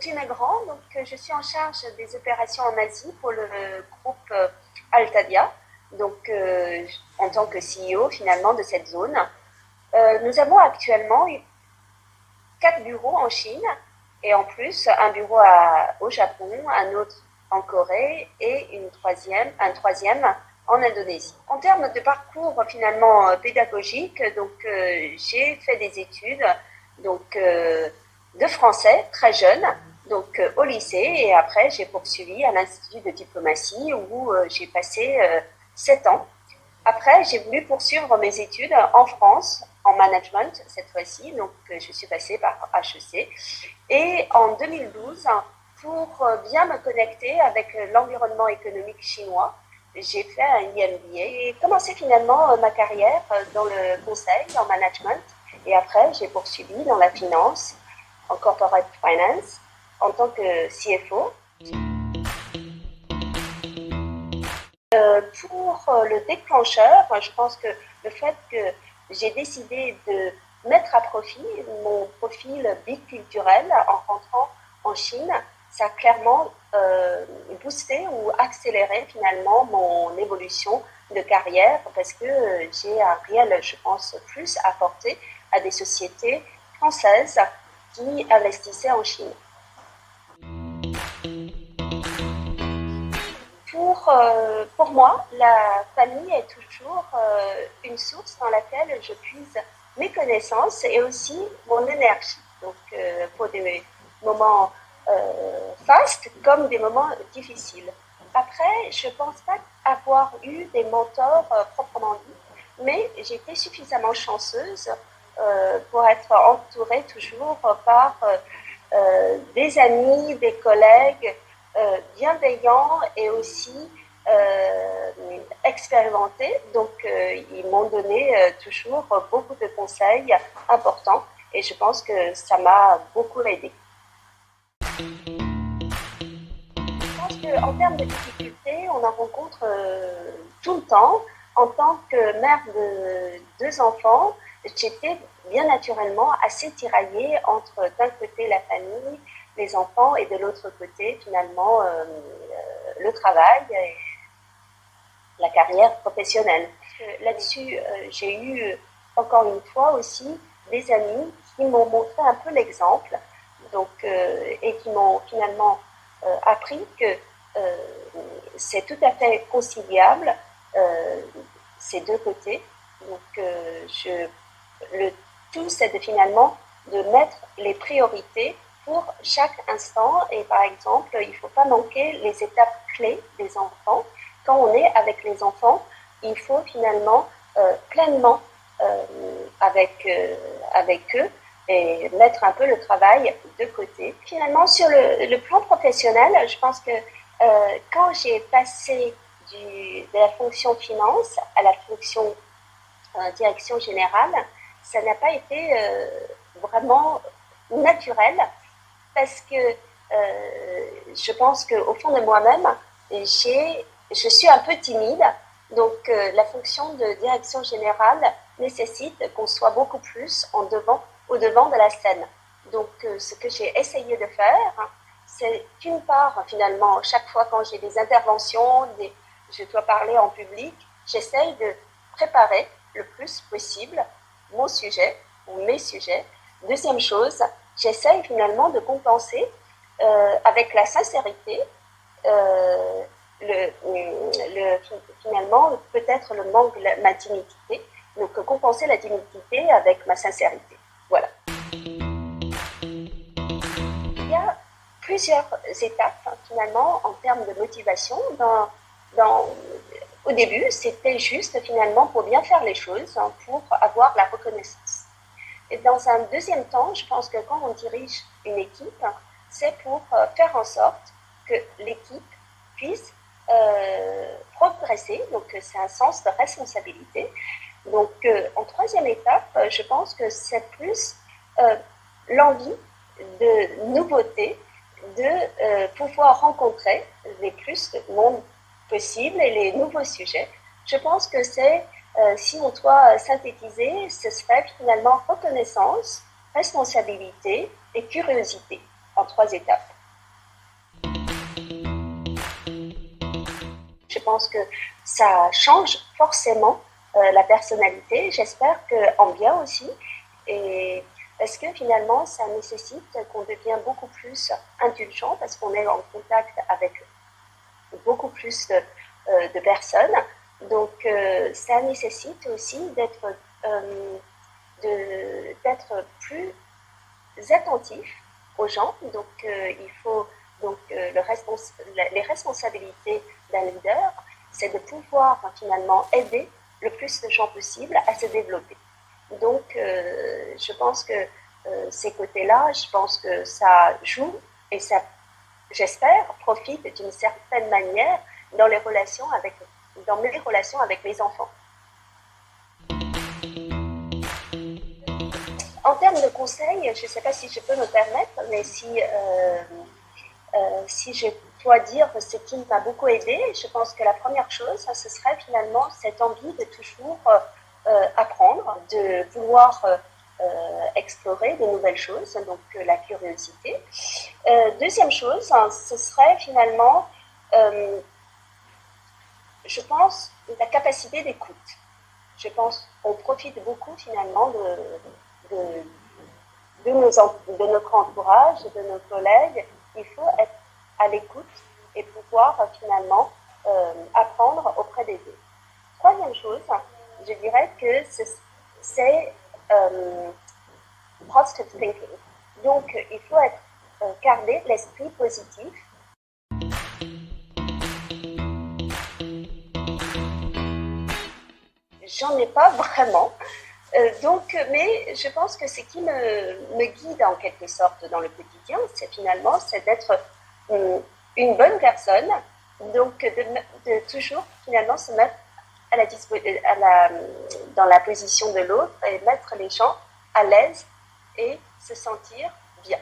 Gina Grant, je suis en charge des opérations en Asie pour le groupe Altadia, en tant que CEO finalement de cette zone. Nous avons actuellement 4 bureaux en Chine et en plus un bureau au Japon, un autre en Corée et un troisième en Indonésie. En termes de parcours finalement pédagogique, j'ai fait des études de français très jeune, au lycée, et après j'ai poursuivi à l'Institut de diplomatie où j'ai passé 7 ans. Après, j'ai voulu poursuivre mes études en France, en management cette fois-ci, je suis passée par HEC. Et en 2012, pour bien me connecter avec l'environnement économique chinois, j'ai fait un MBA et commencé finalement ma carrière dans le conseil, en management. Et après, j'ai poursuivi dans la finance, en corporate finance, en tant que CFO. Pour le déclencheur, je pense que le fait que j'ai décidé de mettre à profit mon profil biculturel en rentrant en Chine, ça a clairement boosté ou accéléré finalement mon évolution de carrière parce que j'ai un réel, je pense, plus apporté à des sociétés françaises qui investissaient en Chine. Pour moi, la famille est toujours une source dans laquelle je puise mes connaissances et aussi mon énergie. Pour des moments fastes comme des moments difficiles. Après, je ne pense pas avoir eu des mentors proprement dit, mais j'ai été suffisamment chanceuse pour être entourée toujours par des amis, des collègues bienveillants et aussi expérimentés. Ils m'ont donné toujours beaucoup de conseils importants et je pense que ça m'a beaucoup aidée. Je pense qu'en termes de difficultés, on en rencontre tout le temps. En tant que mère de 2 enfants, j'étais bien naturellement assez tiraillée entre d'un côté la famille, les enfants et de l'autre côté finalement le travail et la carrière professionnelle. Là-dessus, j'ai eu encore une fois aussi des amis qui m'ont montré un peu l'exemple et qui m'ont finalement appris que c'est tout à fait conciliable ces deux côtés. Le tout, c'est finalement de mettre les priorités pour chaque instant. Et par exemple, il ne faut pas manquer les étapes clés des enfants. Quand on est avec les enfants, il faut finalement pleinement avec eux et mettre un peu le travail de côté. Finalement, sur le plan professionnel, je pense que quand j'ai passé de la fonction finance à la fonction direction générale, ça n'a pas été vraiment naturel parce que je pense qu'au fond de moi-même, je suis un peu timide. La fonction de direction générale nécessite qu'on soit beaucoup plus au devant de la scène. Ce que j'ai essayé de faire, c'est d'une part, finalement, chaque fois quand j'ai des interventions, je dois parler en public, j'essaye de préparer le plus possible mon sujet ou mes sujets. Deuxième chose, j'essaye finalement de compenser avec la sincérité finalement peut-être le manque de ma timidité, compenser la timidité avec ma sincérité. Voilà. Il y a plusieurs étapes finalement en termes de motivation. Au début, c'était juste finalement pour bien faire les choses, pour avoir la reconnaissance. Et dans un deuxième temps, je pense que quand on dirige une équipe, c'est pour faire en sorte que l'équipe puisse progresser. C'est un sens de responsabilité. En troisième étape, je pense que c'est plus l'envie de nouveauté, de pouvoir rencontrer les plus de monde possible et les nouveaux sujets. Je pense que c'est, si on doit synthétiser, ce serait finalement reconnaissance, responsabilité et curiosité. en 3 étapes. Je pense que ça change forcément la personnalité, j'espère qu'en bien aussi, et parce que finalement ça nécessite qu'on devienne beaucoup plus indulgent parce qu'on est en contact avec beaucoup plus de personnes, donc ça nécessite aussi d'être plus attentif aux gens, donc il faut donc les responsabilités d'un leader, c'est de pouvoir finalement aider le plus de gens possible à se développer. Donc je pense que ces côtés-là, je pense que ça joue et ça, j'espère, profite d'une certaine manière dans mes relations avec mes enfants. En termes de conseils, je ne sais pas si je peux me permettre, mais si je dois dire ce qui m'a beaucoup aidé, je pense que la première chose, ce serait finalement cette envie de toujours apprendre, de vouloir explorer de nouvelles choses, donc la curiosité. Deuxième chose, ce serait finalement, je pense, la capacité d'écoute. Je pense qu'on profite beaucoup finalement de notre entourage, de nos collègues. Il faut être à l'écoute et pouvoir finalement apprendre auprès des autres. Troisième chose, je dirais que c'est positive thinking. Donc, il faut garder l'esprit positif. J'en ai pas vraiment. Mais je pense que ce qui me guide en quelque sorte dans le quotidien, c'est d'être une bonne personne, donc de toujours finalement se mettre dans la position de l'autre et mettre les gens à l'aise et se sentir bien.